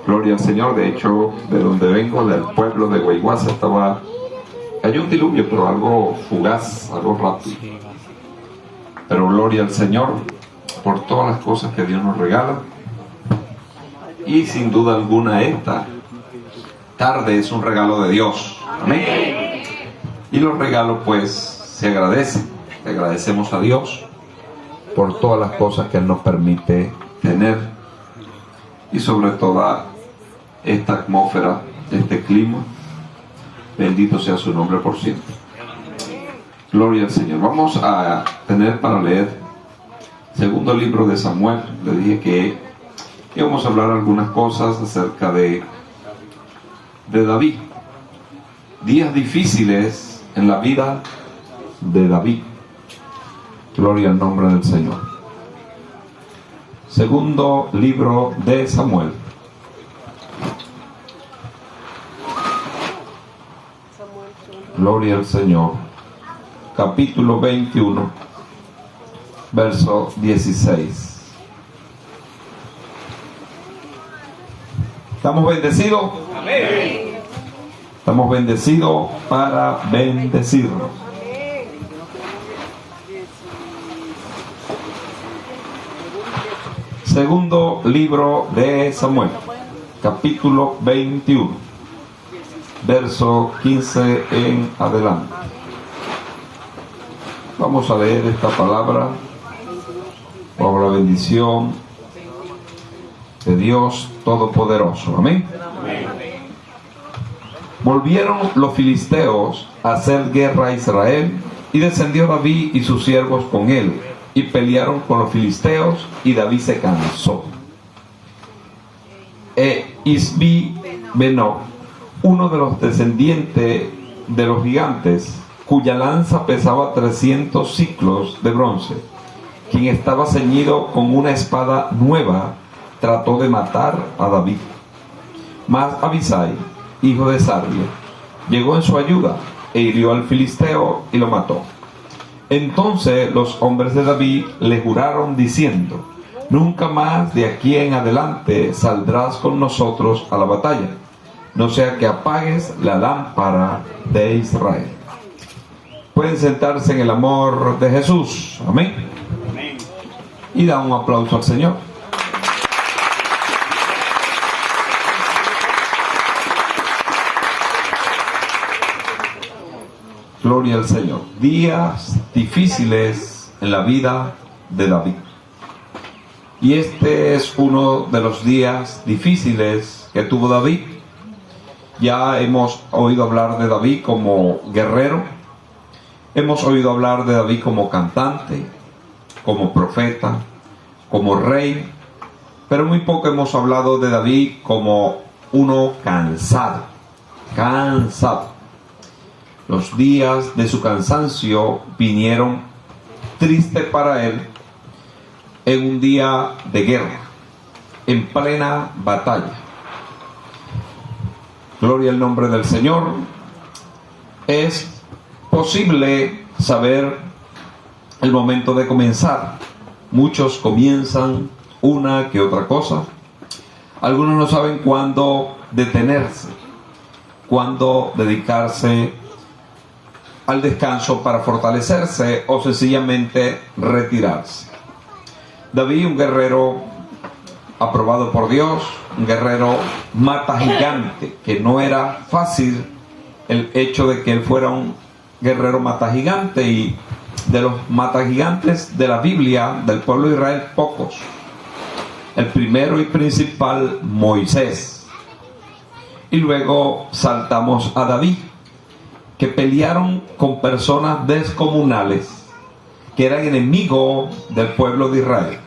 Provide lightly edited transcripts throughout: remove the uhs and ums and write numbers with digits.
Gloria al Señor. De hecho, de donde vengo, del pueblo de Guayguasa, cayó un diluvio, pero algo fugaz, algo rápido. Pero gloria al Señor por todas las cosas que Dios nos regala. Y sin duda alguna esta tarde es un regalo de Dios. Amén. Y los regalos pues se agradecen. Le agradecemos a Dios por todas las cosas que Él nos permite tener. Y sobre todo esta atmósfera, este clima. Bendito sea su nombre por siempre. Gloria al Señor. Vamos a tener para leer segundo libro de Samuel. Le dije que íbamos a hablar algunas cosas acerca de David. Días difíciles en la vida de David. Gloria al nombre del Señor. Segundo libro de Samuel. Gloria al Señor. Capítulo 21, verso 16. ¿Estamos bendecidos? Amén. Estamos bendecidos para bendecirnos. Segundo libro de Samuel, capítulo 21, verso 15 en adelante. Vamos a leer esta palabra por la bendición de Dios Todopoderoso. Amén. Volvieron los filisteos a hacer guerra a Israel, y descendió David y sus siervos con él, y pelearon con los filisteos, y David se cansó. Isbi-Benob, uno de los descendientes de los gigantes, cuya lanza pesaba 300 siclos de bronce, quien estaba ceñido con una espada nueva, trató de matar a David. Mas Abisai, hijo de Sarbia, llegó en su ayuda e hirió al filisteo y lo mató. Entonces los hombres de David le juraron diciendo: nunca más de aquí en adelante saldrás con nosotros a la batalla, no sea que apagues la lámpara de Israel. Pueden sentarse en el amor de Jesús. Amén. Amén. Y da un aplauso al Señor. Gloria al Señor. Días difíciles en la vida de David. Y este es uno de los días difíciles que tuvo David. Ya hemos oído hablar de David como guerrero. Hemos oído hablar de David como cantante, como profeta, como rey. Pero muy poco hemos hablado de David como uno cansado. Cansado. Los días de su cansancio vinieron tristes para él en un día de guerra, en plena batalla. Gloria al nombre del Señor. Es posible saber el momento de comenzar. Muchos comienzan una que otra cosa. Algunos no saben cuándo detenerse, cuándo dedicarse al descanso para fortalecerse o sencillamente retirarse. David, un guerrero aprobado por Dios, un guerrero mata gigante, que no era fácil el hecho de que él fuera un guerrero mata gigante, y de los mata gigantes de la Biblia del pueblo de Israel, pocos. El primero y principal, Moisés. Y luego saltamos a David, que pelearon con personas descomunales, que eran enemigos del pueblo de Israel.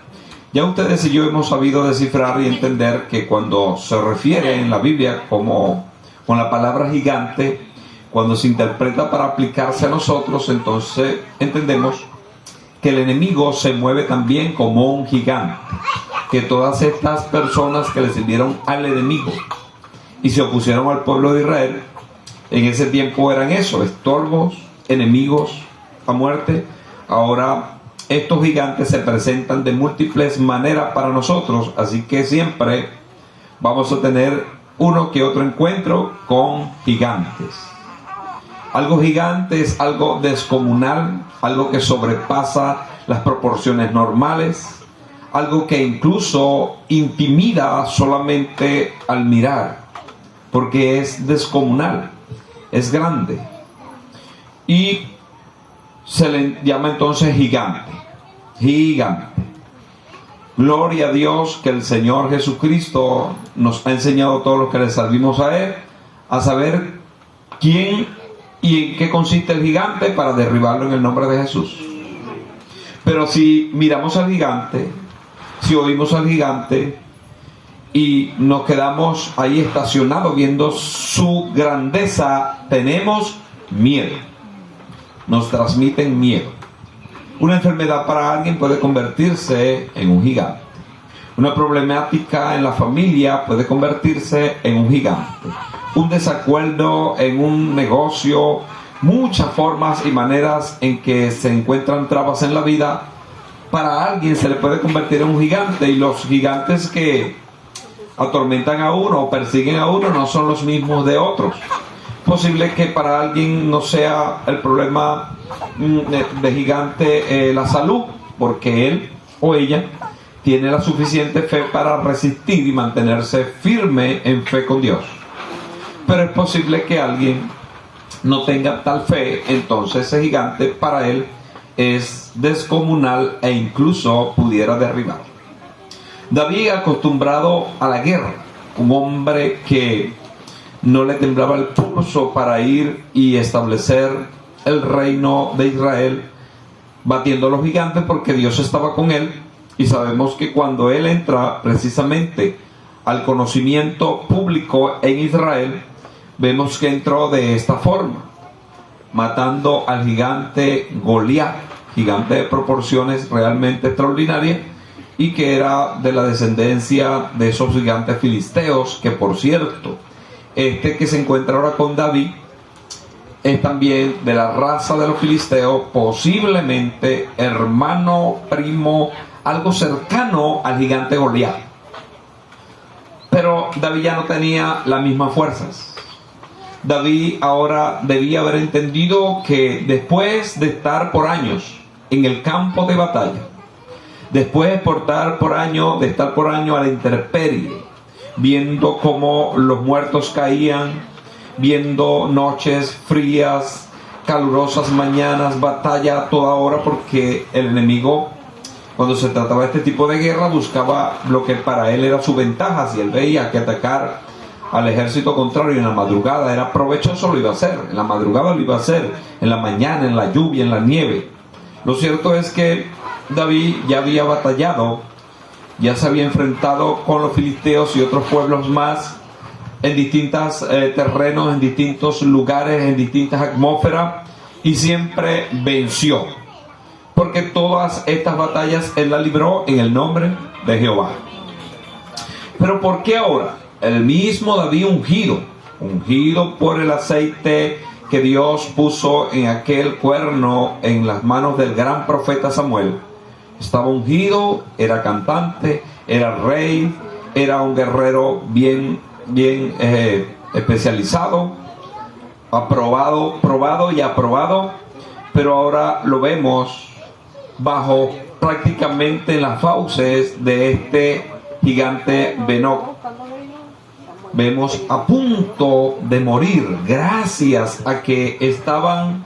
Ya ustedes y yo hemos sabido descifrar y entender que cuando se refiere en la Biblia como con la palabra gigante, cuando se interpreta para aplicarse a nosotros, entonces entendemos que el enemigo se mueve también como un gigante, que todas estas personas que le sirvieron al enemigo y se opusieron al pueblo de Israel, en ese tiempo eran eso, estorbos, enemigos a muerte. Ahora estos gigantes se presentan de múltiples maneras para nosotros, así que siempre vamos a tener uno que otro encuentro con gigantes. Algo gigante es algo descomunal, algo que sobrepasa las proporciones normales, algo que incluso intimida solamente al mirar, porque es descomunal, es grande. Y se le llama entonces gigante. Gigante. Gloria a Dios que el Señor Jesucristo nos ha enseñado a todos los que le servimos a Él a saber quién y en qué consiste el gigante para derribarlo en el nombre de Jesús. Pero si miramos al gigante, si oímos al gigante y nos quedamos ahí estacionados viendo su grandeza, tenemos miedo. Nos transmiten miedo. Una enfermedad para alguien puede convertirse en un gigante. Una problemática en la familia puede convertirse en un gigante. Un desacuerdo en un negocio, muchas formas y maneras en que se encuentran trabas en la vida, para alguien se le puede convertir en un gigante. Y los gigantes que atormentan a uno o persiguen a uno no son los mismos de otros. Posible que para alguien no sea el problema de gigante la salud, porque él o ella tiene la suficiente fe para resistir y mantenerse firme en fe con Dios. Pero es posible que alguien no tenga tal fe, entonces ese gigante para él es descomunal e incluso pudiera derribar. David, acostumbrado a la guerra, un hombre que no le temblaba el pulso para ir y establecer el reino de Israel, batiendo a los gigantes porque Dios estaba con él. Y sabemos que cuando él entra precisamente al conocimiento público en Israel, vemos que entró de esta forma, matando al gigante Goliat, gigante de proporciones realmente extraordinarias, y que era de la descendencia de esos gigantes filisteos, que por cierto, este que se encuentra ahora con David es también de la raza de los filisteos, posiblemente hermano, primo, algo cercano al gigante Goliat. Pero David ya no tenía las mismas fuerzas. David ahora debía haber entendido que después de estar por años en el campo de batalla, después de estar por años a la intemperie, viendo cómo los muertos caían, viendo noches frías, calurosas mañanas, batalla a toda hora, porque el enemigo, cuando se trataba de este tipo de guerra, buscaba lo que para él era su ventaja. Si él veía que atacar al ejército contrario en la madrugada era provechoso, lo iba a hacer. En la madrugada lo iba a hacer, en la mañana, en la lluvia, en la nieve. Lo cierto es que David ya había batallado, ya se había enfrentado con los filisteos y otros pueblos más en distintos terrenos, en distintos lugares, en distintas atmósferas, y siempre venció, porque todas estas batallas él las libró en el nombre de Jehová. Pero ¿por qué ahora? El mismo David ungido por el aceite que Dios puso en aquel cuerno en las manos del gran profeta Samuel, estaba ungido, era cantante, era rey, era un guerrero bien especializado, probado y aprobado, pero ahora lo vemos bajo prácticamente las fauces de este gigante Benoc. Vemos a punto de morir gracias a que estaban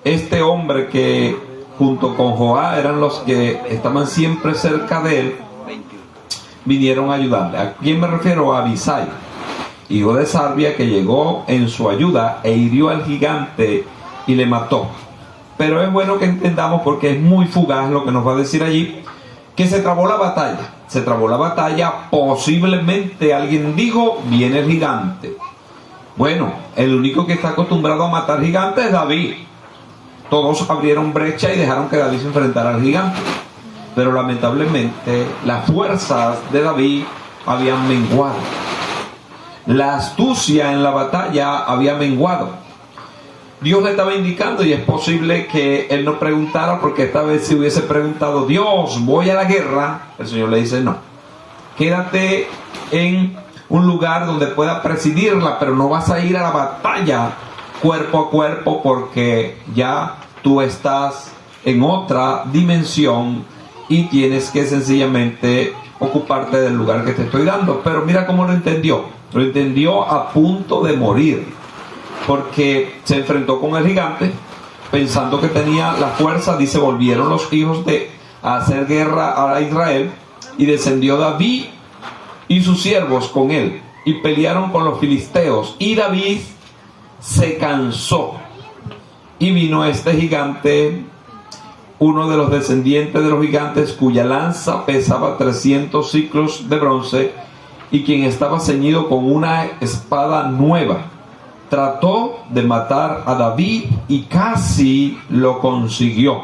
este hombre que junto con Joab eran los que estaban siempre cerca de él, vinieron a ayudarle. ¿A quién me refiero? A Abisai, hijo de Sarbia, que llegó en su ayuda e hirió al gigante y le mató. Pero es bueno que entendamos, porque es muy fugaz lo que nos va a decir allí, que se trabó la batalla. Se trabó la batalla, posiblemente alguien dijo, viene el gigante. Bueno, el único que está acostumbrado a matar gigantes es David. Todos abrieron brecha y dejaron que David se enfrentara al gigante. Pero lamentablemente las fuerzas de David habían menguado. La astucia en la batalla había menguado. Dios le estaba indicando, y es posible que él no preguntara, porque esta vez si hubiese preguntado, Dios, voy a la guerra, el Señor le dice, no, quédate en un lugar donde pueda presidirla, pero no vas a ir a la batalla cuerpo a cuerpo, porque ya tú estás en otra dimensión y tienes que sencillamente ocuparte del lugar que te estoy dando. Pero mira cómo lo entendió a punto de morir, porque se enfrentó con el gigante pensando que tenía la fuerza. Dice, volvieron los hijos a hacer guerra a Israel, y descendió David y sus siervos con él, y pelearon con los filisteos, y David se cansó, y vino este gigante, uno de los descendientes de los gigantes, cuya lanza pesaba 300 ciclos de bronce, y quien estaba ceñido con una espada nueva. Trató de matar a David y casi lo consiguió,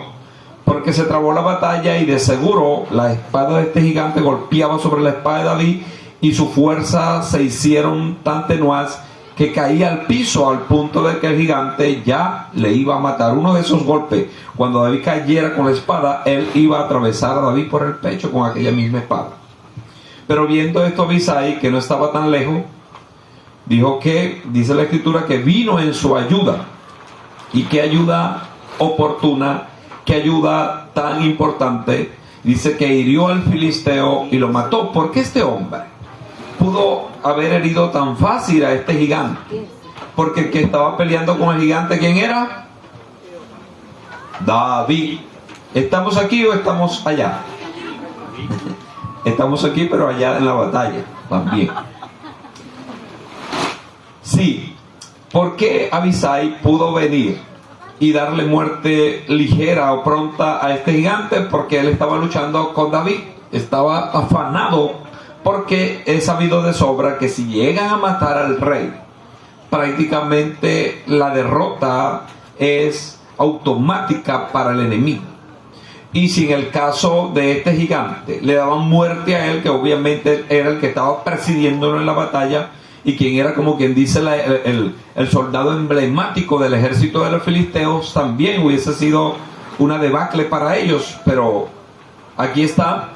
porque se trabó la batalla, y de seguro la espada de este gigante golpeaba sobre la espada de David, y su fuerza se hicieron tan tenaz que caía al piso, al punto de que el gigante ya le iba a matar. Uno de esos golpes, cuando David cayera con la espada, él iba a atravesar a David por el pecho con aquella misma espada. Pero viendo esto Abisai, que no estaba tan lejos, dijo que, dice la escritura, que vino en su ayuda. Y qué ayuda oportuna, qué ayuda tan importante. Dice que hirió al filisteo y lo mató. ¿Por qué este hombre pudo haber herido tan fácil a este gigante? Porque el que estaba peleando con el gigante, ¿quién era? David. ¿Estamos aquí o estamos allá? Estamos aquí, pero allá en la batalla también. Sí. ¿Por qué Abisai pudo venir y darle muerte ligera o pronta a este gigante? Porque él estaba luchando con David, estaba afanado, porque he sabido de sobra que si llegan a matar al rey, prácticamente la derrota es automática para el enemigo. Y si en el caso de este gigante le daban muerte a él, que obviamente era el que estaba presidiéndolo en la batalla, y quien era, como quien dice, el soldado emblemático del ejército de los filisteos, también hubiese sido una debacle para ellos. Pero aquí está,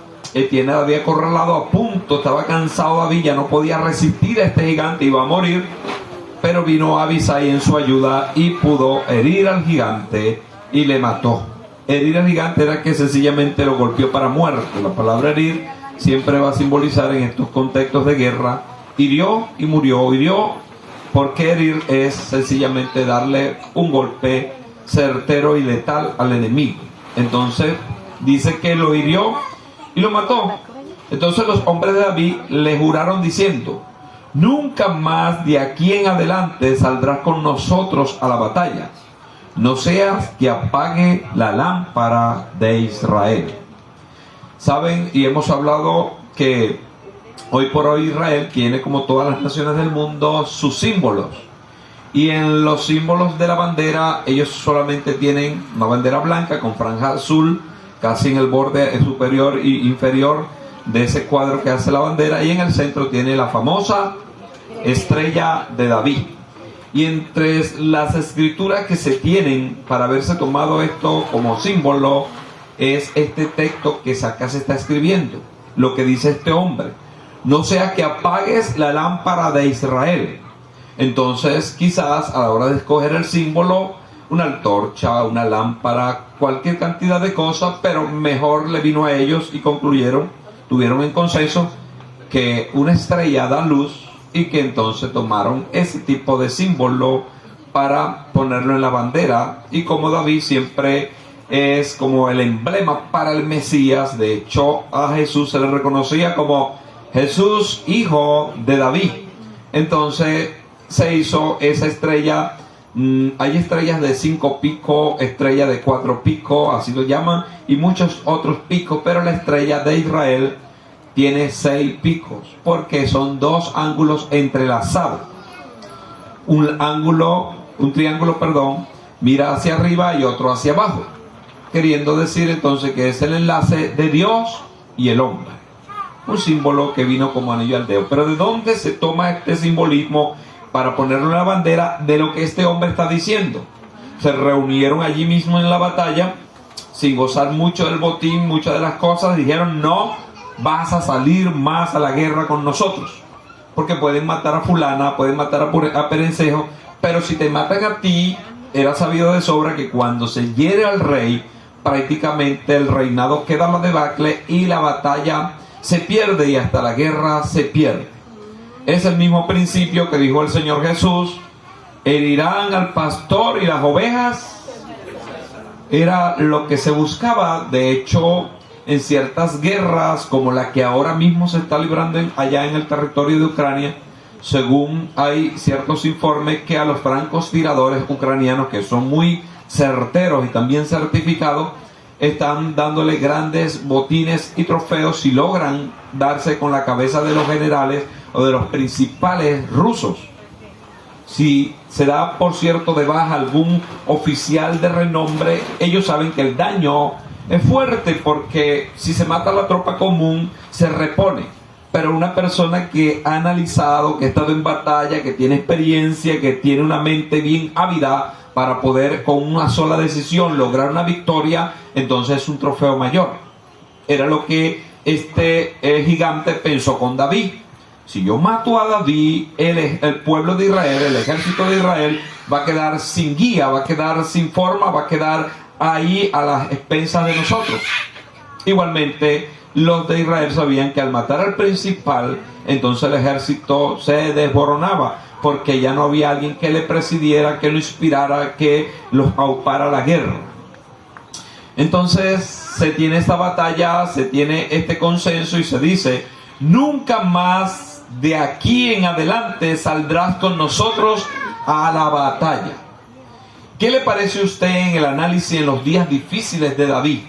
tiene a David acorralado, a punto, estaba cansado David, ya no podía resistir a este gigante, iba a morir, pero vino Abisai en su ayuda y pudo herir al gigante y le mató. Herir al gigante era que sencillamente lo golpeó para muerte. La palabra herir siempre va a simbolizar en estos contextos de guerra, hirió y murió. Hirió, porque herir es sencillamente darle un golpe certero y letal al enemigo. Entonces dice que lo hirió y lo mató. Entonces los hombres de David le juraron diciendo, nunca más de aquí en adelante saldrás con nosotros a la batalla, no seas que apague la lámpara de Israel. Saben, y hemos hablado que hoy por hoy Israel tiene, como todas las naciones del mundo, sus símbolos. Y en los símbolos de la bandera, ellos solamente tienen una bandera blanca con franja azul casi en el borde superior e inferior de ese cuadro que hace la bandera, y en el centro tiene la famosa estrella de David. Y entre las escrituras que se tienen para haberse tomado esto como símbolo es este texto que acá se está escribiendo, lo que dice este hombre: no sea que apagues la lámpara de Israel. Entonces quizás a la hora de escoger el símbolo, una antorcha, una lámpara, cualquier cantidad de cosas, pero mejor le vino a ellos y tuvieron en consenso que una estrella da luz, y que entonces tomaron ese tipo de símbolo para ponerlo en la bandera. Y como David siempre es como el emblema para el Mesías, de hecho a Jesús se le reconocía como Jesús, hijo de David. Entonces se hizo esa estrella. Hay estrellas de 5 picos, estrellas de 4 picos, así lo llaman, y muchos otros picos, pero la estrella de Israel tiene 6 picos, porque son 2 ángulos entrelazados. Un triángulo, mira hacia arriba y otro hacia abajo, queriendo decir entonces que es el enlace de Dios y el hombre. Un símbolo que vino como anillo al dedo. Pero ¿de dónde se toma este simbolismo para ponerlo en la bandera de lo que este hombre está diciendo? se reunieron allí mismo en la batalla, sin gozar mucho del botín, muchas de las cosas, dijeron: no vas a salir más a la guerra con nosotros, porque pueden matar a fulana, pueden matar a Perencejo, pero si te matan a ti, era sabido de sobra que cuando se hiere al rey, prácticamente el reinado queda a la debacle y la batalla se pierde y hasta la guerra se pierde. Es el mismo principio que dijo el Señor Jesús: herirán al pastor y las ovejas. Era lo que se buscaba. De hecho, en ciertas guerras como la que ahora mismo se está librando allá en el territorio de Ucrania, según hay ciertos informes que a los francotiradores ucranianos, que son muy certeros y también certificados, están dándole grandes botines y trofeos si logran darse con la cabeza de los generales o de los principales rusos. Si se da, por cierto, de baja algún oficial de renombre, ellos saben que el daño es fuerte, porque si se mata a la tropa común, se repone. Pero una persona que ha analizado, que ha estado en batalla, que tiene experiencia, que tiene una mente bien ávida para poder con una sola decisión lograr una victoria, entonces es un trofeo mayor. Era lo que este gigante pensó con David. Si yo mato a David, el pueblo de Israel, el ejército de Israel, va a quedar sin guía, va a quedar sin forma, va a quedar ahí a las expensas de nosotros. Igualmente, los de Israel sabían que al matar al principal, entonces el ejército se desboronaba, porque ya no había alguien que le presidiera, que lo inspirara, que los aupara a la guerra. Entonces se tiene esta batalla, se tiene este consenso y se dice: nunca más de aquí en adelante saldrás con nosotros a la batalla. ¿Qué le parece a usted en el análisis en los días difíciles de David?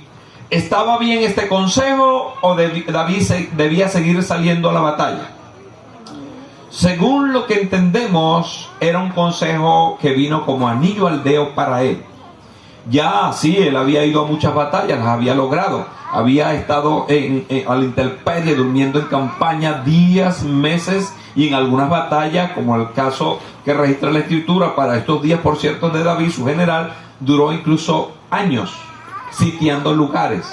¿Estaba bien este consejo o David debía seguir saliendo a la batalla? Según lo que entendemos, era un consejo que vino como anillo al dedo para él. Ya sí, él había ido a muchas batallas, las había logrado. Había estado a la intemperie, durmiendo en campaña días, meses, y en algunas batallas, como el caso que registra la Escritura para estos días, por cierto, de David, su general, duró incluso años sitiando lugares.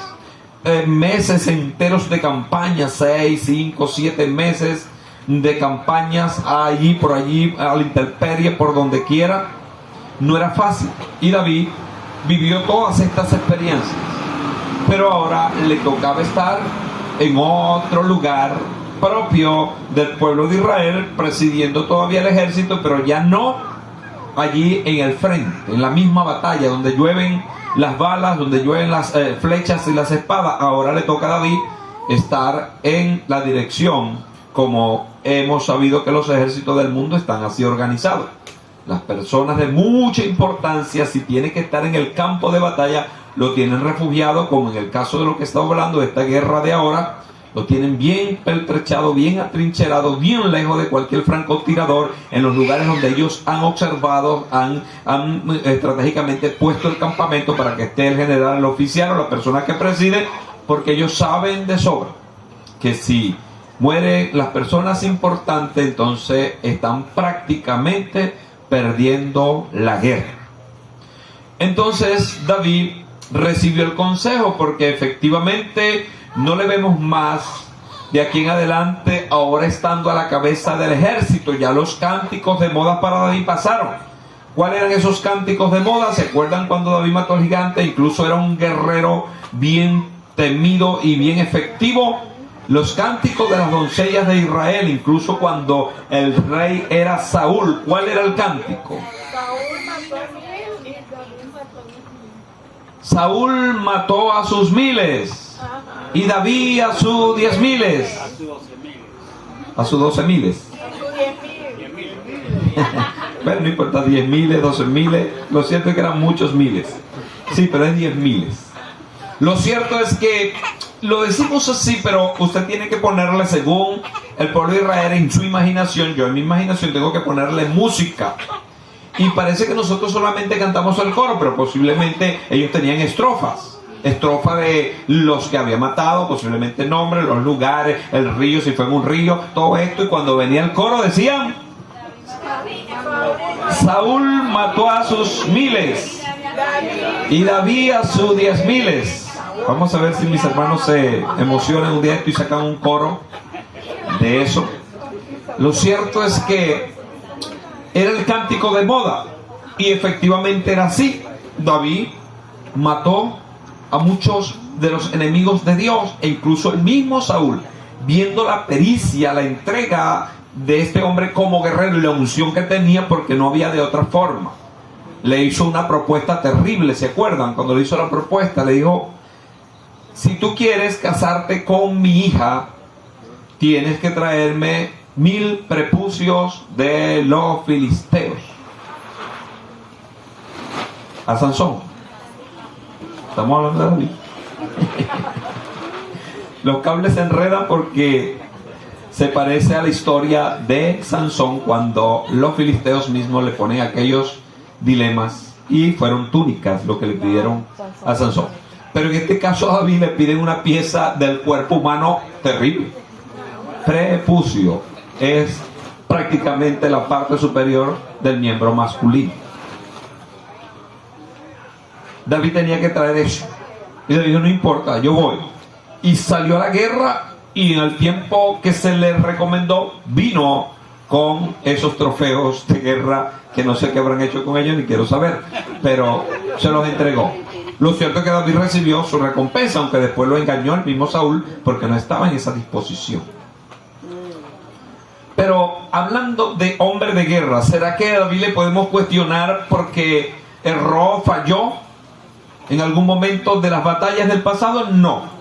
Meses enteros de campaña, 6, 5, 7 meses de campañas allí, por allí, a la intemperie, por donde quiera. No era fácil. Y David vivió todas estas experiencias. Pero ahora le tocaba estar en otro lugar propio del pueblo de Israel, presidiendo todavía el ejército, pero ya no allí en el frente, en la misma batalla, donde llueven las balas, donde llueven las flechas y las espadas. Ahora le toca a David estar en la dirección, como hemos sabido que los ejércitos del mundo están así organizados. Las personas de mucha importancia, si tienen que estar en el campo de batalla, lo tienen refugiado, como en el caso de lo que estamos hablando de esta guerra de ahora. Lo tienen bien pertrechado, bien atrincherado, bien lejos de cualquier francotirador, en los lugares donde ellos han observado, han estratégicamente puesto el campamento para que esté el general, el oficial o la persona que preside, porque ellos saben de sobra que si mueren las personas importantes, entonces están prácticamente perdiendo la guerra. Entonces David recibió el consejo, porque efectivamente no le vemos más de aquí en adelante, ahora estando a la cabeza del ejército. Ya los cánticos de moda para David pasaron. ¿Cuáles eran esos cánticos de moda? ¿Se acuerdan cuando David mató al gigante? Incluso era un guerrero bien temido y bien efectivo. Los cánticos de las doncellas de Israel, incluso cuando el rey era Saúl. ¿Cuál era el cántico? Saúl mató a sus miles y David a sus 10,000. A sus 12,000. Pero no importa, 10,000, 12,000. Lo cierto es que eran muchos miles. Sí, pero es 10,000. Lo cierto es que lo decimos así, pero usted tiene que ponerle, según el pueblo de Israel, en su imaginación. Yo en mi imaginación tengo que ponerle música. Y parece que nosotros solamente cantamos el coro, pero posiblemente ellos tenían estrofas. Estrofa de los que había matado, posiblemente nombres, los lugares, el río, si fue en un río, todo esto. Y cuando venía el coro decían: Saúl mató a sus miles Y David a sus 10,000. Vamos a ver si mis hermanos se emocionan un día esto y sacan un coro de eso. Lo cierto es que era el cántico de moda, y efectivamente era así. David mató a muchos de los enemigos de Dios, e incluso el mismo Saúl, viendo la pericia, la entrega de este hombre como guerrero y la unción que tenía, porque no había de otra forma, le hizo una propuesta terrible. ¿Se acuerdan? Cuando le hizo la propuesta, le dijo: si tú quieres casarte con mi hija, tienes que traerme 1000 prepucios de los filisteos. A Sansón. Estamos hablando de David. Los cables se enredan porque se parece a la historia de Sansón, cuando los filisteos mismos le ponen aquellos dilemas, y fueron túnicas lo que le pidieron a Sansón. Pero en este caso a David le piden una pieza del cuerpo humano terrible. Prepucio es prácticamente la parte superior del miembro masculino. David tenía que traer eso, y David dijo: no importa, yo voy. Y salió a la guerra, y en el tiempo que se le recomendó, vino con esos trofeos de guerra, que no sé qué habrán hecho con ellos, ni quiero saber, pero se los entregó. Lo cierto es que David recibió su recompensa, aunque después lo engañó el mismo Saúl, porque no estaba en esa disposición. Pero hablando de hombre de guerra, ¿será que a David le podemos cuestionar porque erró, falló en algún momento de las batallas del pasado? No.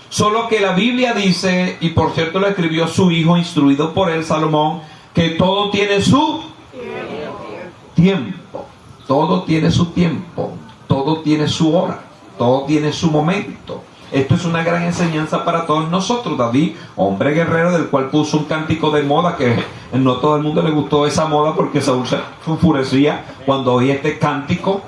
Solo que la Biblia dice, y por cierto lo escribió su hijo instruido por él, Salomón, que todo tiene su tiempo. Todo tiene su tiempo. Todo tiene su hora. Todo tiene su momento. Esto es una gran enseñanza para todos nosotros. David, hombre guerrero, del cual puso un cántico de moda, que no todo el mundo le gustó esa moda, porque Saúl se enfurecía cuando oía este cántico,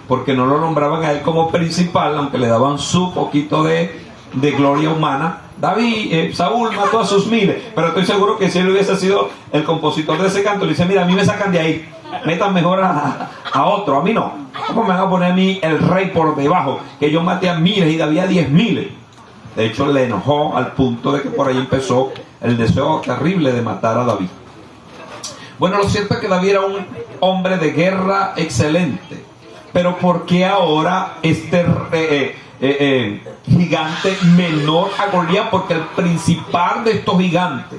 porque no lo nombraban a él como principal, aunque le daban su poquito de gloria humana. David, Saúl mató a sus 1000, pero estoy seguro que si él hubiese sido el compositor de ese canto, le dice: mira, a mí me sacan de ahí, metan mejor a otro, a mí no. ¿Cómo me van a poner a mí el rey por debajo? Que yo maté a 1000 y David a 10,000. De hecho, le enojó al punto de que por ahí empezó el deseo terrible de matar a David. Bueno, lo cierto es que David era un hombre de guerra excelente. Pero ¿por qué ahora este gigante menor a Goliat? Porque el principal de estos gigantes,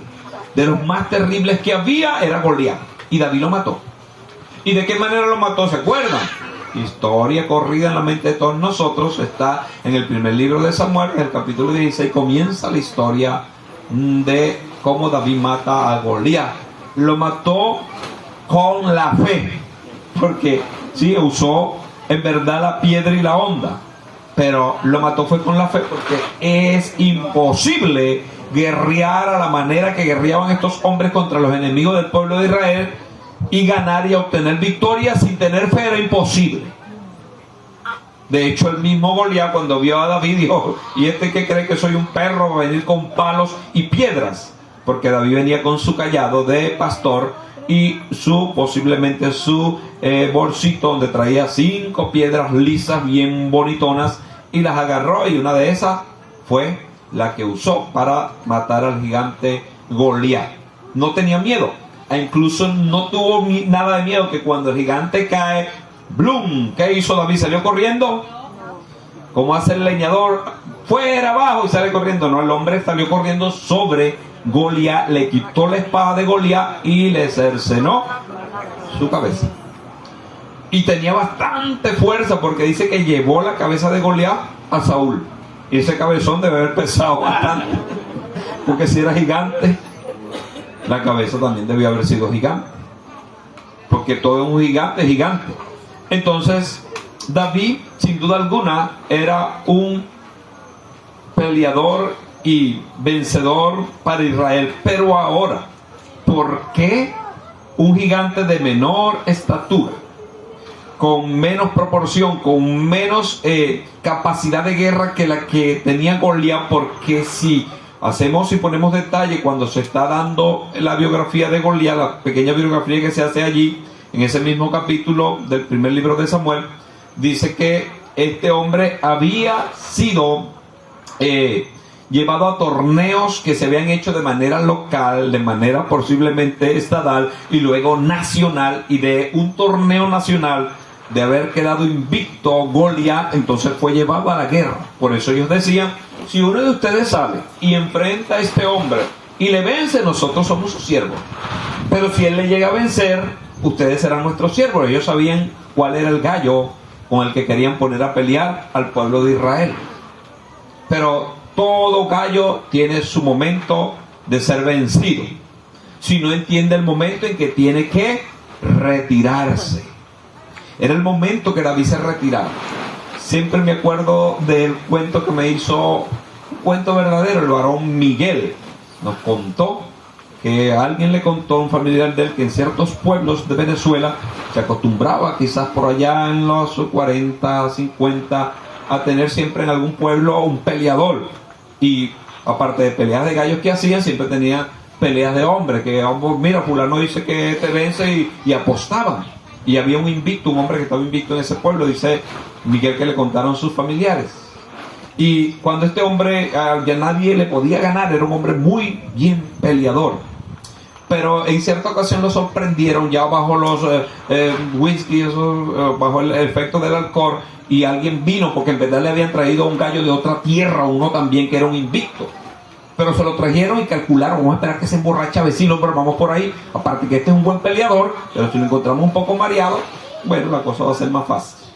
de los más terribles que había, era Goliat. Y David lo mató. ¿Y de qué manera lo mató? ¿Se acuerdan? Historia corrida en la mente de todos nosotros. Está en el primer libro de Samuel, en el capítulo 16. Comienza la historia de cómo David mata a Goliat. Lo mató con la fe, porque sí, usó en verdad la piedra y la honda, pero lo mató fue con la fe, porque es imposible guerrear a la manera que guerreaban estos hombres contra los enemigos del pueblo de Israel y ganar y obtener victoria sin tener fe. Era imposible. De hecho, el mismo Goliat, cuando vio a David, dijo: ¿y este que cree que soy un perro? Va a venir con palos y piedras, porque David venía con su cayado de pastor y posiblemente su bolsito, donde traía 5 piedras lisas bien bonitonas, y las agarró, y una de esas fue la que usó para matar al gigante Goliat. No tenía miedo, e incluso no tuvo nada de miedo, que cuando el gigante cae, ¡blum! ¿Qué hizo David? ¿Salió corriendo? ¿Cómo hace el leñador? ¡Fuera, abajo! Y sale corriendo. No, el hombre salió corriendo sobre Goliat, le quitó la espada de Goliat y le cercenó su cabeza. Y tenía bastante fuerza, porque dice que llevó la cabeza de Goliat a Saúl. Y ese cabezón debe haber pesado bastante, porque si era gigante, la cabeza también debía haber sido gigante, porque todo es un gigante, gigante. Entonces David, sin duda alguna, era un peleador y vencedor para Israel. Pero ahora, ¿por qué un gigante de menor estatura, con menos proporción, con menos capacidad de guerra que la que tenía Goliat? Porque si hacemos y ponemos detalle, cuando se está dando la biografía de Goliat, la pequeña biografía que se hace allí, en ese mismo capítulo del primer libro de Samuel, dice que este hombre había sido llevado a torneos que se habían hecho de manera local, de manera posiblemente estatal y luego nacional, y de un torneo nacional de haber quedado invicto Goliat, entonces fue llevado a la guerra. Por eso ellos decían: si uno de ustedes sale y enfrenta a este hombre y le vence, nosotros somos sus siervos, pero si él le llega a vencer, ustedes serán nuestros siervos. Ellos sabían cuál era el gallo con el que querían poner a pelear al pueblo de Israel. Pero todo gallo tiene su momento de ser vencido, si no entiende el momento en que tiene que retirarse. Era el momento que David se retiraba. Siempre me acuerdo del cuento que me hizo, un cuento verdadero, el varón Miguel. Nos contó que alguien le contó a un familiar de él que en ciertos pueblos de Venezuela se acostumbraba, quizás por allá en los 40, 50, a tener siempre en algún pueblo un peleador. Y aparte de peleas de gallos que hacían, siempre tenía peleas de hombres, que mira, fulano dice que te vence, y apostaban. Y había un invicto, un hombre que estaba invicto en ese pueblo, dice Miguel, que le contaron sus familiares. Y cuando este hombre ya nadie le podía ganar, era un hombre muy bien peleador. Pero en cierta ocasión lo sorprendieron ya bajo los whiskies, bajo el efecto del alcohol, y alguien vino, porque en verdad le habían traído un gallo de otra tierra, uno también que era un invicto. Pero se lo trajeron y calcularon: vamos a esperar que se emborracha vecino, pero vamos por ahí. Aparte que este es un buen peleador, pero si lo encontramos un poco mareado, bueno, la cosa va a ser más fácil.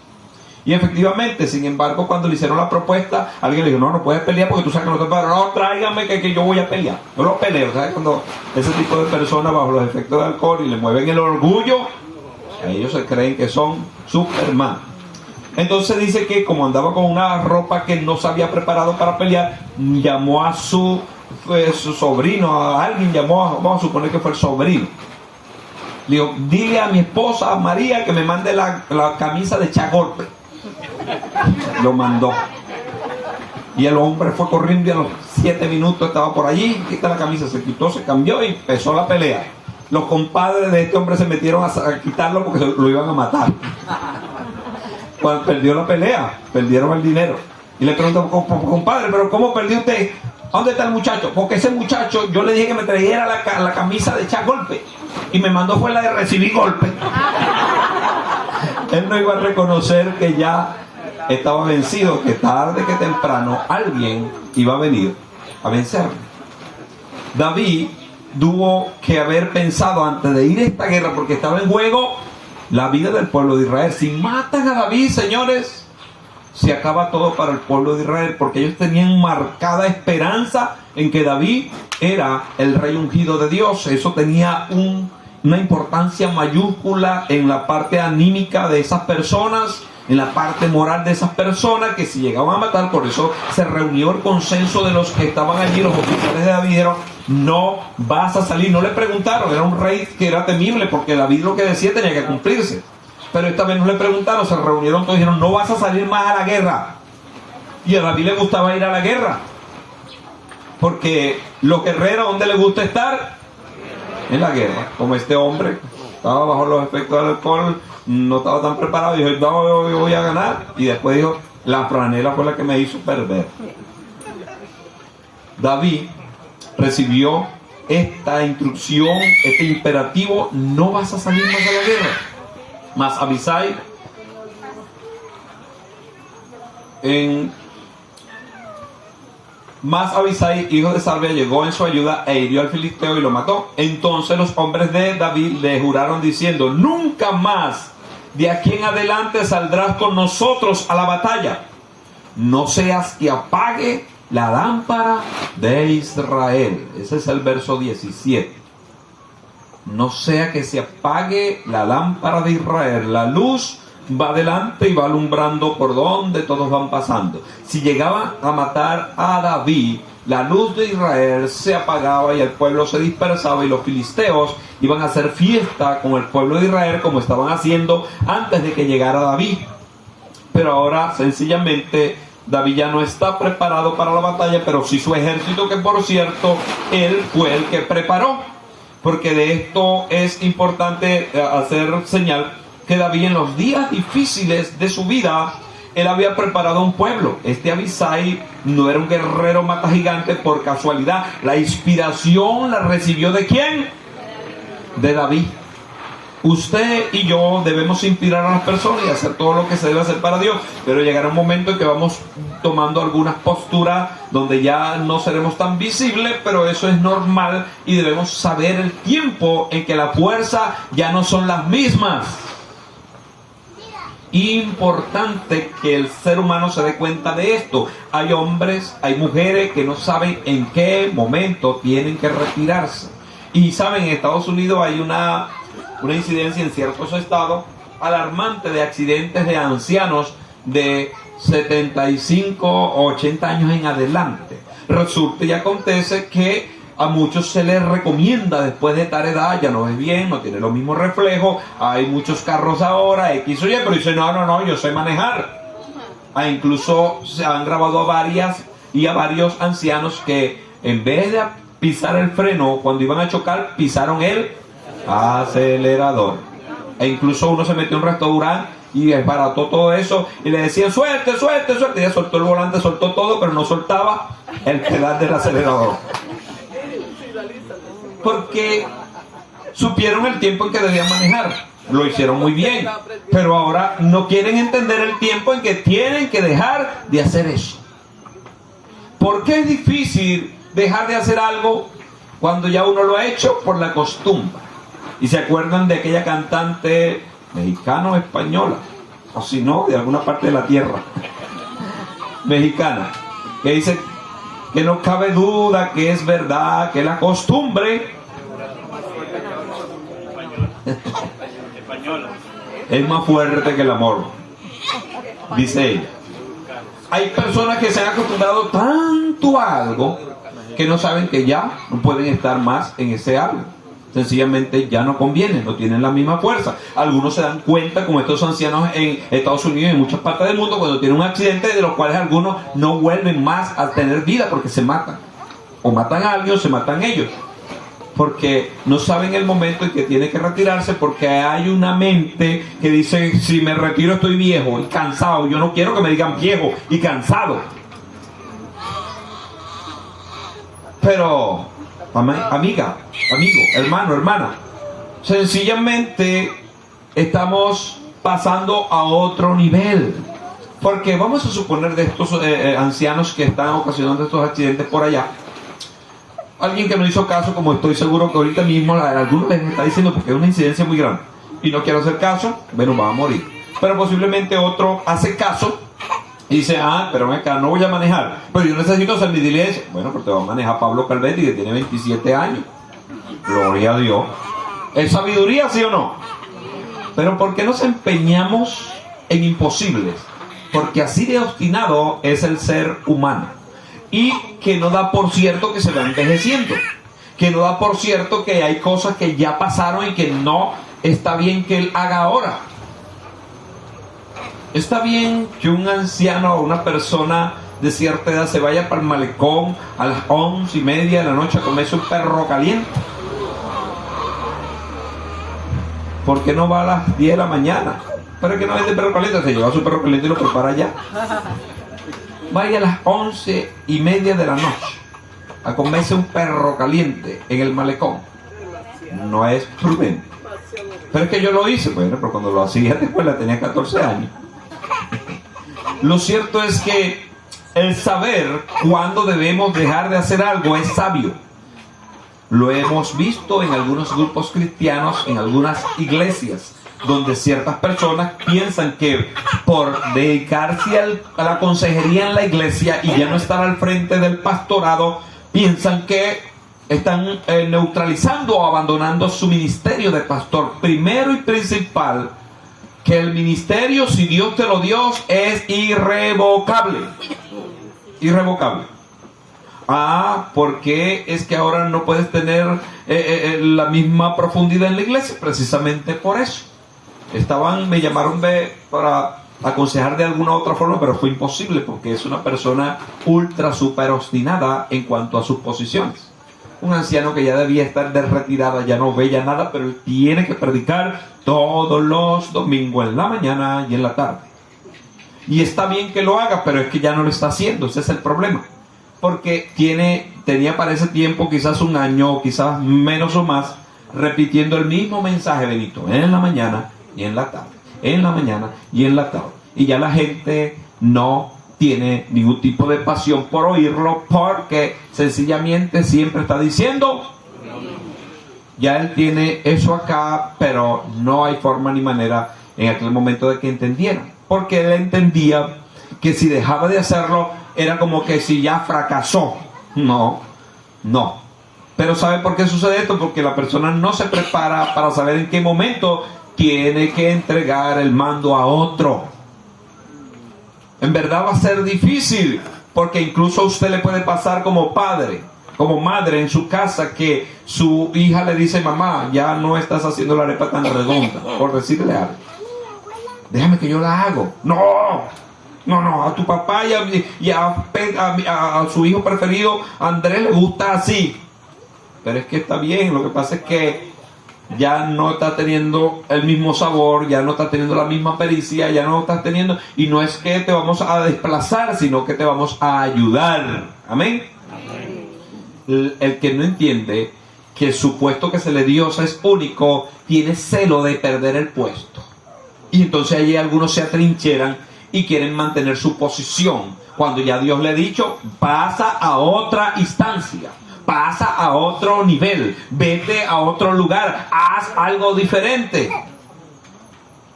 Y efectivamente, sin embargo, cuando le hicieron la propuesta, alguien le dijo: no puedes pelear porque tú sabes que no te puedes. No, tráigame que yo voy a pelear. Yo lo peleo. ¿Sabes? Cuando ese tipo de personas bajo los efectos de alcohol y le mueven el orgullo, ellos se creen que son Superman. Entonces dice que como andaba con una ropa que no se había preparado para pelear, llamó a su sobrino, a alguien llamó, vamos a suponer que fue el sobrino. Le dijo: dile a mi esposa, a María, que me mande la camisa de echagolpe. Lo mandó. Y el hombre fue corriendo y a los 7 minutos estaba por allí, quita la camisa, se quitó, se cambió y empezó la pelea. Los compadres de este hombre se metieron a quitarlo porque lo iban a matar. Cuando perdió la pelea, perdieron el dinero. Y le preguntan: compadre, ¿pero cómo perdió usted? ¿Dónde está el muchacho? Porque ese muchacho, yo le dije que me trajera la camisa de echar golpe, y me mandó fue la de recibir golpe. Él no iba a reconocer que ya estaba vencido, que tarde que temprano alguien iba a venir a vencerlo. David tuvo que haber pensado antes de ir a esta guerra, porque estaba en juego la vida del pueblo de Israel. Si matan a David, señores, se acaba todo para el pueblo de Israel, porque ellos tenían marcada esperanza en que David era el rey ungido de Dios. Eso tenía una importancia mayúscula en la parte anímica de esas personas, en la parte moral de esas personas, que si llegaban a matar, por eso se reunió el consenso de los que estaban allí, los oficiales de David, dijeron: no vas a salir. No le preguntaron, era un rey que era temible, porque David lo que decía tenía que cumplirse. Pero esta vez no le preguntaron, se reunieron todos y dijeron: no vas a salir más a la guerra. Y a David le gustaba ir a la guerra, porque los guerreros, ¿dónde les gusta estar? En la guerra. Como este hombre estaba bajo los efectos del alcohol, no estaba tan preparado, dijo: no, yo voy a ganar. Y después dijo: la franela fue la que me hizo perder. David recibió esta instrucción, este imperativo: no vas a salir más a la guerra. Mas Abisai, hijo de Sarbia, llegó en su ayuda e hirió al filisteo y lo mató. Entonces los hombres de David le juraron diciendo: nunca más de aquí en adelante saldrás con nosotros a la batalla, no seas que apague la lámpara de Israel. Ese es el verso 17. No sea que se apague la lámpara de Israel. La luz va adelante y va alumbrando por donde todos van pasando. Si llegaban a matar a David, la luz de Israel se apagaba y el pueblo se dispersaba, y los filisteos iban a hacer fiesta con el pueblo de Israel, como estaban haciendo antes de que llegara David. Pero ahora sencillamente David ya no está preparado para la batalla, pero sí su ejército, que por cierto él fue el que preparó. Porque de esto es importante hacer señal que David en los días difíciles de su vida, él había preparado un pueblo. Este Abisai no era un guerrero mata gigante por casualidad. La inspiración la recibió ¿de quién? De David. Usted y yo debemos inspirar a las personas y hacer todo lo que se debe hacer para Dios, pero llegará un momento en que vamos tomando algunas posturas donde ya no seremos tan visibles, pero eso es normal y debemos saber el tiempo en que la fuerza ya no son las mismas. Importante que el ser humano se dé cuenta de esto. Hay hombres, hay mujeres que no saben en qué momento tienen que retirarse. Y saben, en Estados Unidos hay una incidencia en ciertos estados alarmante de accidentes de ancianos de 75 o 80 años en adelante. Resulta y acontece que a muchos se les recomienda después de tal edad, ya no es bien, no tiene los mismos reflejos, hay muchos carros ahora, X o Y, pero dice, no, yo sé manejar. Incluso se han grabado a varios ancianos que en vez de pisar el freno cuando iban a chocar, pisaron el acelerador. E incluso uno se metió en un restaurante y desbarató todo eso y le decían, suelte, y ella soltó el volante, soltó todo, pero no soltaba el pedal del acelerador. Porque supieron el tiempo en que debían manejar, lo hicieron muy bien, pero ahora no quieren entender el tiempo en que tienen que dejar de hacer eso. ¿Por qué es difícil dejar de hacer algo cuando ya uno lo ha hecho? Por la costumbre. Y se acuerdan de aquella cantante mexicana o española, o si no, de alguna parte de la tierra mexicana, que dice que no cabe duda que es verdad que la costumbre es más fuerte que el amor, dice ella. Hay personas que se han acostumbrado tanto a algo que no saben que ya no pueden estar más en ese algo. Sencillamente ya no conviene, no tienen la misma fuerza. Algunos se dan cuenta, como estos ancianos en Estados Unidos y en muchas partes del mundo, cuando tienen un accidente, de los cuales algunos no vuelven más a tener vida porque se matan. O matan a alguien o se matan ellos. Porque no saben el momento en que tiene que retirarse, porque hay una mente que dice, si me retiro estoy viejo y cansado. Yo no quiero que me digan viejo y cansado. Pero, amiga, amigo, hermano, hermana, sencillamente estamos pasando a otro nivel. Porque vamos a suponer de estos ancianos que están ocasionando estos accidentes por allá, alguien que no hizo caso, como estoy seguro que ahorita mismo algunos les está diciendo, porque es una incidencia muy grande y no quiero hacer caso, bueno, va a morir. Pero posiblemente otro hace caso y dice, pero acá no voy a manejar, pero yo necesito hacer mi diligencia. Bueno, pero te va a manejar Pablo Calvetti, que tiene 27 años. Gloria a Dios. ¿Es sabiduría, sí o no? Pero ¿por qué nos empeñamos en imposibles? Porque así de obstinado es el ser humano. Y que no da por cierto que se va envejeciendo, que no da por cierto que hay cosas que ya pasaron y que no está bien que él haga ahora. Está bien que un anciano o una persona de cierta edad se vaya para el malecón a las 11:30 de la noche a comerse un perro caliente. ¿Por qué no va a las 10 de la mañana? ¿Para qué no vende perro caliente? Se lleva su perro caliente y lo prepara allá. Vaya a las 11:30 de la noche a comerse un perro caliente en el malecón. No es prudente. Pero es que yo lo hice, bueno, pero cuando lo hacía después tenía 14 años. Lo cierto es que el saber cuándo debemos dejar de hacer algo es sabio. Lo hemos visto en algunos grupos cristianos, en algunas iglesias, donde ciertas personas piensan que por dedicarse a la consejería en la iglesia y ya no estar al frente del pastorado, piensan que están neutralizando o abandonando su ministerio de pastor. Primero y principal, que el ministerio, si Dios te lo dio, es irrevocable. Irrevocable. ¿Por qué es que ahora no puedes tener la misma profundidad en la iglesia? Precisamente por eso. Me llamaron para aconsejar de alguna otra forma, pero fue imposible porque es una persona ultra super obstinada en cuanto a sus posiciones. un anciano que ya debía estar de retirada, ya no ve ya nada, pero él tiene que predicar todos los domingos en la mañana y en la tarde. Y está bien que lo haga, pero es que ya no lo está haciendo, ese es el problema. Porque tenía para ese tiempo quizás un año, o quizás menos o más, repitiendo el mismo mensaje, Benito, en la mañana y en la tarde, en la mañana y en la tarde. Y ya la gente no tiene ningún tipo de pasión por oírlo, porque sencillamente siempre está diciendo, ya él tiene eso acá, pero no hay forma ni manera en aquel momento de que entendiera, porque él entendía que si dejaba de hacerlo era como que si ya fracasó. No. Pero ¿sabe por qué sucede esto? Porque la persona no se prepara para saber en qué momento tiene que entregar el mando a otro. En verdad va a ser difícil, porque incluso a usted le puede pasar como padre, como madre en su casa, que su hija le dice, mamá, ya no estás haciendo la arepa tan redonda, por decirle algo. Déjame que yo la hago. No, a tu papá y a su hijo preferido, Andrés, le gusta así. Pero es que está bien, lo que pasa es que ya no está teniendo el mismo sabor, ya no está teniendo la misma pericia, ya no estás teniendo, y no es que te vamos a desplazar, sino que te vamos a ayudar. Amén. El que no entiende que su puesto que se le dio es único, tiene celo de perder el puesto. Y entonces allí algunos se atrincheran y quieren mantener su posición, cuando ya Dios le ha dicho, pasa a otra instancia, pasa a otro nivel, vete a otro lugar, haz algo diferente.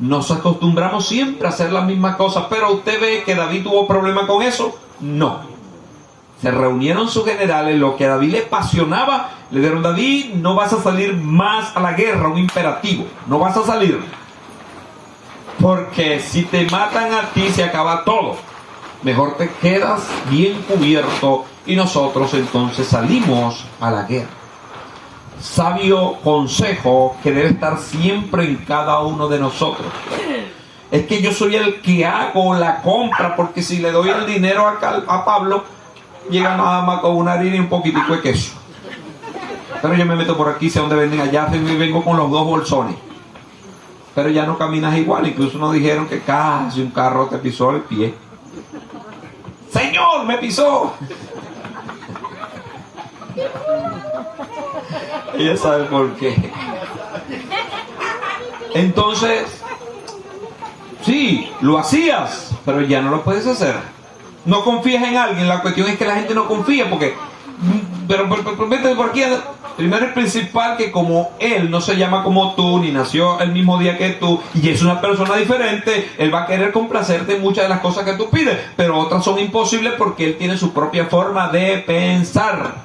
Nos acostumbramos siempre a hacer la misma cosa, pero usted ve que David tuvo problema con eso. No. Se reunieron sus generales, lo que a David le apasionaba, le dijeron, David, no vas a salir más a la guerra, un imperativo, no vas a salir. Porque si te matan a ti se acaba todo. Mejor te quedas bien cubierto y nosotros entonces salimos a la guerra. Sabio consejo que debe estar siempre en cada uno de nosotros. Es que yo soy el que hago la compra, porque si le doy el dinero a Pablo, llega nada más con una harina y un poquitico de queso. Pero yo me meto por aquí, sé dónde venden allá, y vengo con los 2 bolsones. Pero ya no caminas igual. Incluso nos dijeron que casi un carro te pisó el pie. ¡Señor, me pisó! Ella sabe por qué. Entonces, sí, lo hacías, pero ya no lo puedes hacer. No confías en alguien. La cuestión es que la gente no confía, porque pero vete por aquí. Primero, el principal, que como él no se llama como tú, ni nació el mismo día que tú, y es una persona diferente, él va a querer complacerte en muchas de las cosas que tú pides, pero otras son imposibles porque él tiene su propia forma de pensar.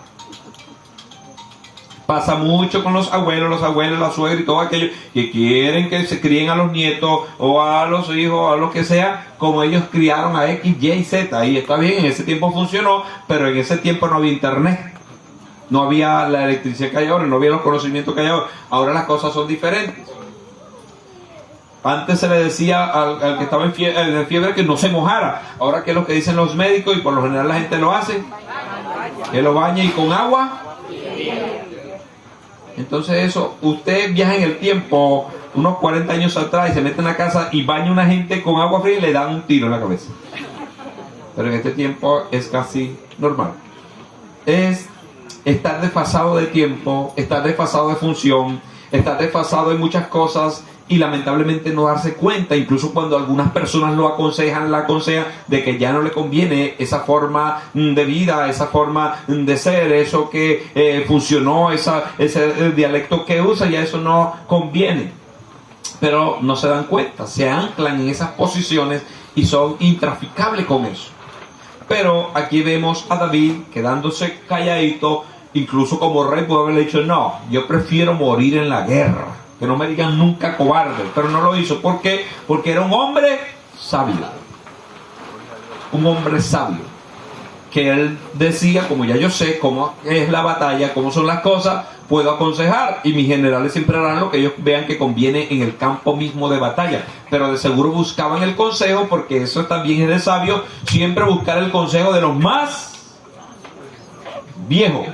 Pasa mucho con los abuelos, la suegra y todo aquello, que quieren que se críen a los nietos o a los hijos o a lo que sea, como ellos criaron a X, Y, Z. Y está bien, en ese tiempo funcionó, pero en ese tiempo no había internet. No había la electricidad que hay ahora, no había los conocimientos que hay ahora. Ahora las cosas son diferentes. Antes se le decía al que estaba en fiebre que no se mojara. Ahora, ¿qué es lo que dicen los médicos? Y por lo general la gente lo hace. Que lo bañe y con agua. Entonces eso, usted viaja en el tiempo, unos 40 años atrás, y se mete en la casa y baña a una gente con agua fría y le dan un tiro en la cabeza. Pero en este tiempo es casi normal. Es estar desfasado de tiempo, estar desfasado de función, estar desfasado en muchas cosas y lamentablemente no darse cuenta, incluso cuando algunas personas lo aconsejan, la aconsejan de que ya no le conviene esa forma de vida, esa forma de ser, eso que funcionó, ese dialecto que usa, ya eso no conviene. Pero no se dan cuenta, se anclan en esas posiciones y son intraficables con eso. Pero aquí vemos a David quedándose calladito, incluso como rey pudo haberle dicho, no, yo prefiero morir en la guerra, que no me digan nunca cobarde, pero no lo hizo. ¿Por qué? Porque era un hombre sabio. Un hombre sabio. Que él decía, como ya yo sé cómo es la batalla, cómo son las cosas, puedo aconsejar, y mis generales siempre harán lo que ellos vean que conviene en el campo mismo de batalla. Pero de seguro buscaban el consejo, porque eso también es de sabio, siempre buscar el consejo de los más viejos.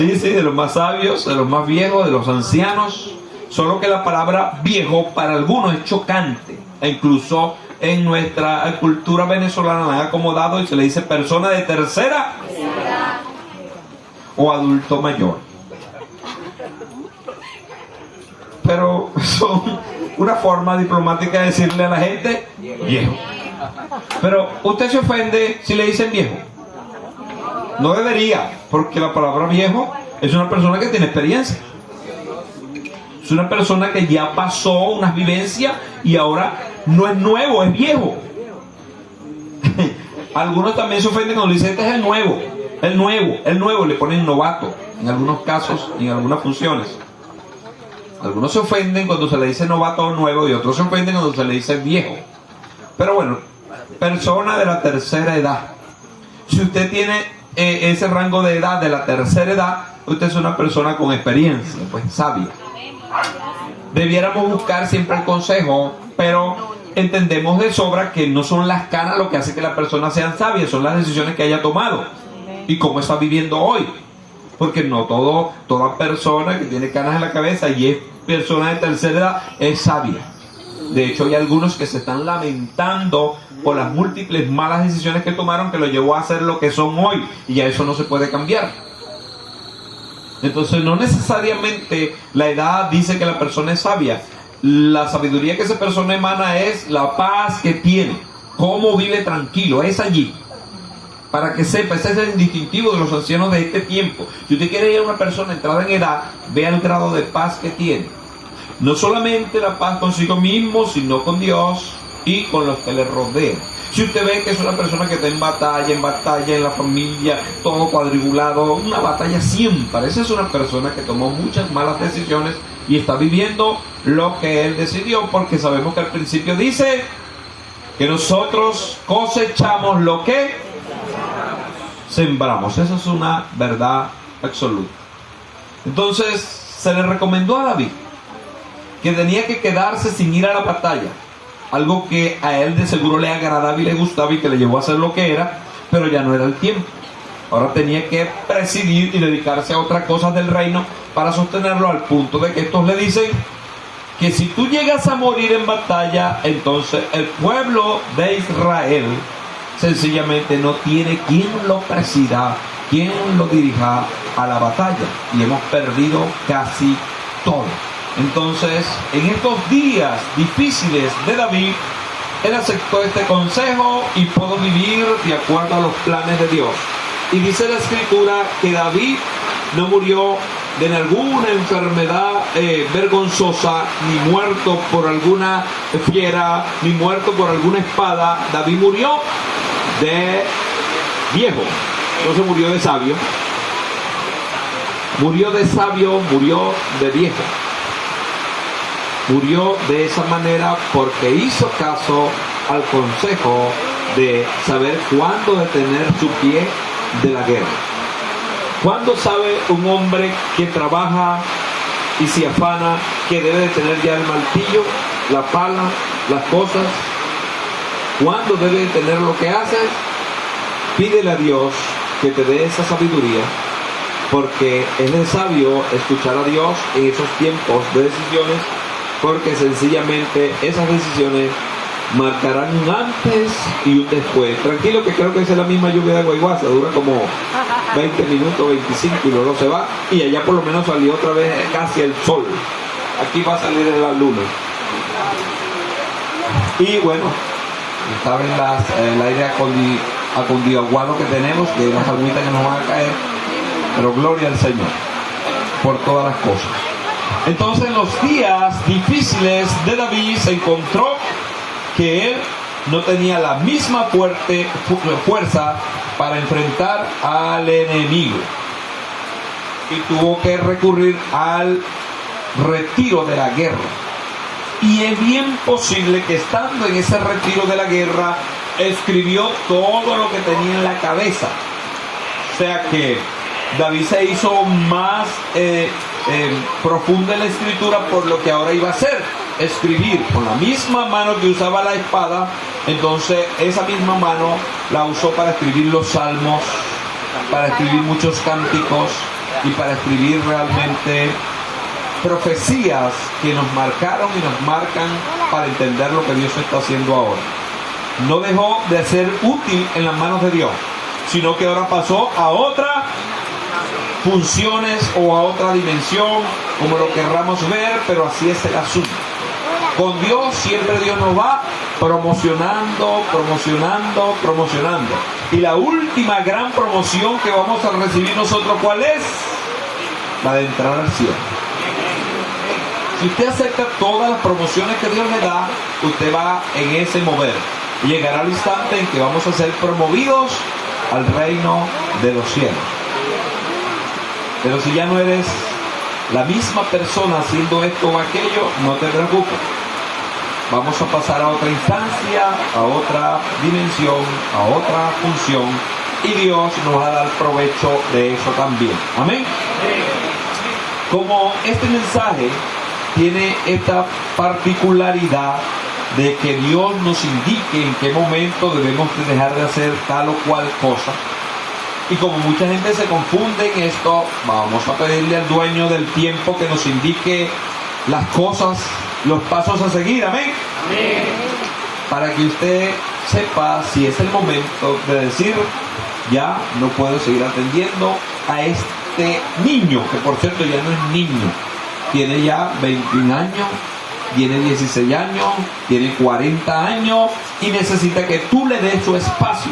Sí, sí, de los más sabios, de los más viejos, de los ancianos. Solo que la palabra viejo para algunos es chocante. E incluso en nuestra cultura venezolana la han acomodado y se le dice persona de tercera o adulto mayor. Pero son una forma diplomática de decirle a la gente viejo. Pero usted se ofende si le dicen viejo. No debería, porque la palabra viejo es una persona que tiene experiencia. Es una persona que ya pasó unas vivencias y ahora no es nuevo, es viejo. Algunos también se ofenden cuando le dicen este es el nuevo, el nuevo, el nuevo. Le ponen novato en algunos casos y en algunas funciones. Algunos se ofenden cuando se le dice novato o nuevo y otros se ofenden cuando se le dice viejo. Pero bueno, persona de la tercera edad. Si usted tiene ese rango de edad de la tercera edad, usted es una persona con experiencia, pues sabia. Debiéramos buscar siempre el consejo, pero entendemos de sobra que no son las canas lo que hace que la persona sea sabia, son las decisiones que haya tomado y cómo está viviendo hoy. Porque no toda persona que tiene canas en la cabeza y es persona de tercera edad es sabia. De hecho, hay algunos que se están lamentando por las múltiples malas decisiones que tomaron que lo llevó a ser lo que son hoy, y ya eso no se puede cambiar. Entonces, no necesariamente la edad dice que la persona es sabia. La sabiduría que esa persona emana es la paz que tiene, cómo vive tranquilo, es allí. Para que sepa, ese es el distintivo de los ancianos de este tiempo. Si usted quiere ir a una persona entrada en edad, vea el grado de paz que tiene. No solamente la paz consigo mismo, sino con Dios y con los que le rodean. Si usted ve que es una persona que está en batalla, en la familia, todo cuadribulado, una batalla siempre. Esa es una persona que tomó muchas malas decisiones y está viviendo lo que él decidió, porque sabemos que al principio dice que nosotros cosechamos lo que sembramos. Esa es una verdad absoluta. Entonces se le recomendó a David que tenía que quedarse sin ir a la batalla, algo que a él de seguro le agradaba y le gustaba y que le llevó a hacer lo que era, pero ya no era el tiempo. Ahora tenía que presidir y dedicarse a otras cosas del reino para sostenerlo, al punto de que estos le dicen que si tú llegas a morir en batalla, entonces el pueblo de Israel sencillamente no tiene quien lo presida, quien lo dirija a la batalla, y hemos perdido casi todo. Entonces, en estos días difíciles de David, él aceptó este consejo y pudo vivir de acuerdo a los planes de Dios. Y dice la Escritura que David no murió de alguna enfermedad vergonzosa, ni muerto por alguna fiera, ni muerto por alguna espada. David murió de viejo, no se murió de sabio. Murió de sabio, murió de viejo. Murió de esa manera porque hizo caso al consejo de saber cuándo detener su pie de la guerra. ¿Cuándo sabe un hombre que trabaja y se afana que debe de tener ya el martillo, la pala, las cosas? ¿Cuándo debe de tener lo que hace? Pídele a Dios que te dé esa sabiduría, porque es necesario escuchar a Dios en esos tiempos de decisiones, porque sencillamente esas decisiones marcarán un antes y un después. Tranquilo, que creo que esa es la misma lluvia de Guayguasa, dura como 20 minutos, 25 y luego se va, y allá por lo menos salió otra vez casi el sol. Aquí va a salir la luna. Y bueno, saben el aire acondicionado que tenemos, que nos permite que nos van a caer, pero gloria al Señor por todas las cosas. Entonces, en los días difíciles de David se encontró que él no tenía la misma fuerza para enfrentar al enemigo y tuvo que recurrir al retiro de la guerra. Y es bien posible que estando en ese retiro de la guerra escribió todo lo que tenía en la cabeza. O sea que David se hizo más profunda en la escritura por lo que ahora iba a hacer, escribir con la misma mano que usaba la espada. Entonces esa misma mano la usó para escribir los salmos, para escribir muchos cánticos, y para escribir realmente profecías que nos marcaron y nos marcan para entender lo que Dios está haciendo ahora. No dejó de ser útil en las manos de Dios, sino que ahora pasó a otras funciones o a otra dimensión, como lo querramos ver, pero así es el asunto. Con Dios siempre Dios nos va promocionando, promocionando, promocionando. Y la última gran promoción que vamos a recibir nosotros, ¿cuál es? La de entrar al cielo. Si usted acepta todas las promociones que Dios le da, usted va en ese mover. Llegará el instante en que vamos a ser promovidos al reino de los cielos. Pero si ya no eres la misma persona haciendo esto o aquello, no te preocupes. Vamos a pasar a otra instancia, a otra dimensión, a otra función, y Dios nos va a dar provecho de eso también. Amén. Como este mensaje tiene esta particularidad de que Dios nos indique en qué momento debemos dejar de hacer tal o cual cosa, y como mucha gente se confunde en esto, vamos a pedirle al dueño del tiempo que nos indique las cosas, los pasos a seguir. Amén. Amén. Para que usted sepa si es el momento de decir, ya no puedo seguir atendiendo a este niño, que por cierto ya no es niño, tiene ya 21 años, tiene 16 años, tiene 40 años y necesita que tú le des su espacio.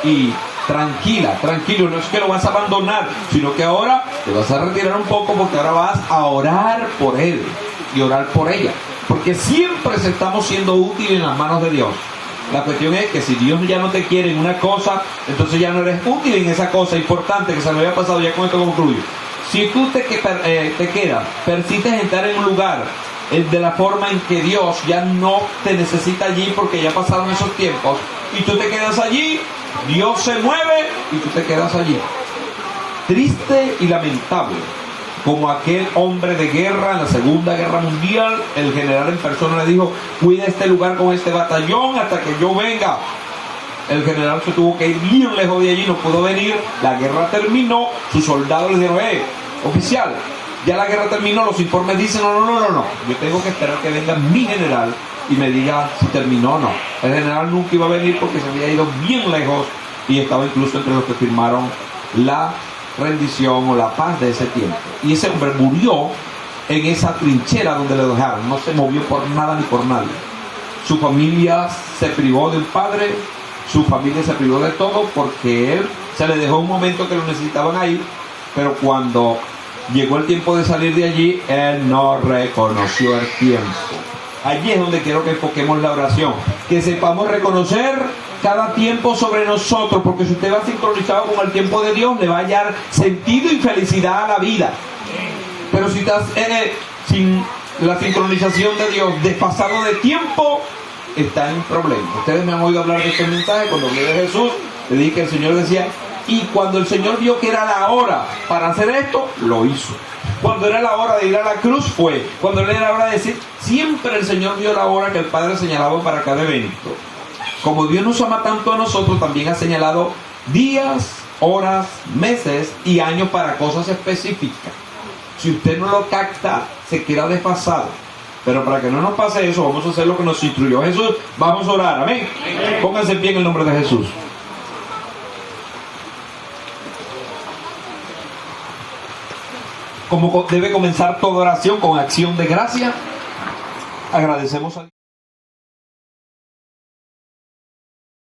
Y tranquilo, no es que lo vas a abandonar, sino que ahora te vas a retirar un poco, porque ahora vas a orar por él y orar por ella, porque siempre estamos siendo útiles en las manos de Dios. La cuestión es que si Dios ya no te quiere en una cosa, entonces ya no eres útil en esa cosa importante que se me había pasado. Ya con esto concluyo. Si tú te quedas, persistes en estar en un lugar de la forma en que Dios ya no te necesita allí, porque ya pasaron esos tiempos, y tú te quedas allí, Dios se mueve y tú te quedas allí. Triste y lamentable, como aquel hombre de guerra en la Segunda Guerra Mundial. El general en persona le dijo: cuida este lugar con este batallón hasta que yo venga. El general se tuvo que ir bien lejos de allí, no pudo venir. La guerra terminó, sus soldados le dijeron: oficial, ya la guerra terminó. Los informes dicen: no, yo tengo que esperar que venga mi general y me diga si terminó o no. El general nunca iba a venir porque se había ido bien lejos y estaba incluso entre los que firmaron la rendición o la paz de ese tiempo. Y ese hombre murió en esa trinchera donde le dejaron. No se movió por nada ni por nadie. Su familia se privó de un padre, su familia se privó de todo, porque él se le dejó un momento que lo necesitaban ahí, pero cuando llegó el tiempo de salir de allí, él no reconoció el tiempo. Allí es donde quiero que enfoquemos la oración, que sepamos reconocer cada tiempo sobre nosotros, porque si usted va sincronizado con el tiempo de Dios, le va a hallar sentido y felicidad a la vida. Pero si estás sin la sincronización de Dios, desfasado de tiempo, está en problema. Ustedes me han oído hablar de este mensaje. Cuando hablé de Jesús, le dije que el Señor decía: y cuando el Señor vio que era la hora para hacer esto, lo hizo. Cuando era la hora de ir a la cruz, fue. Cuando era la hora de decir, siempre el Señor vio la hora que el Padre señalaba para cada evento. Como Dios nos ama tanto a nosotros, también ha señalado días, horas, meses y años para cosas específicas. Si usted no lo capta, se queda desfasado. Pero para que no nos pase eso, vamos a hacer lo que nos instruyó Jesús. Vamos a orar. Amén. Pónganse en pie en el nombre de Jesús. Como debe comenzar toda oración, con acción de gracia, agradecemos a Dios.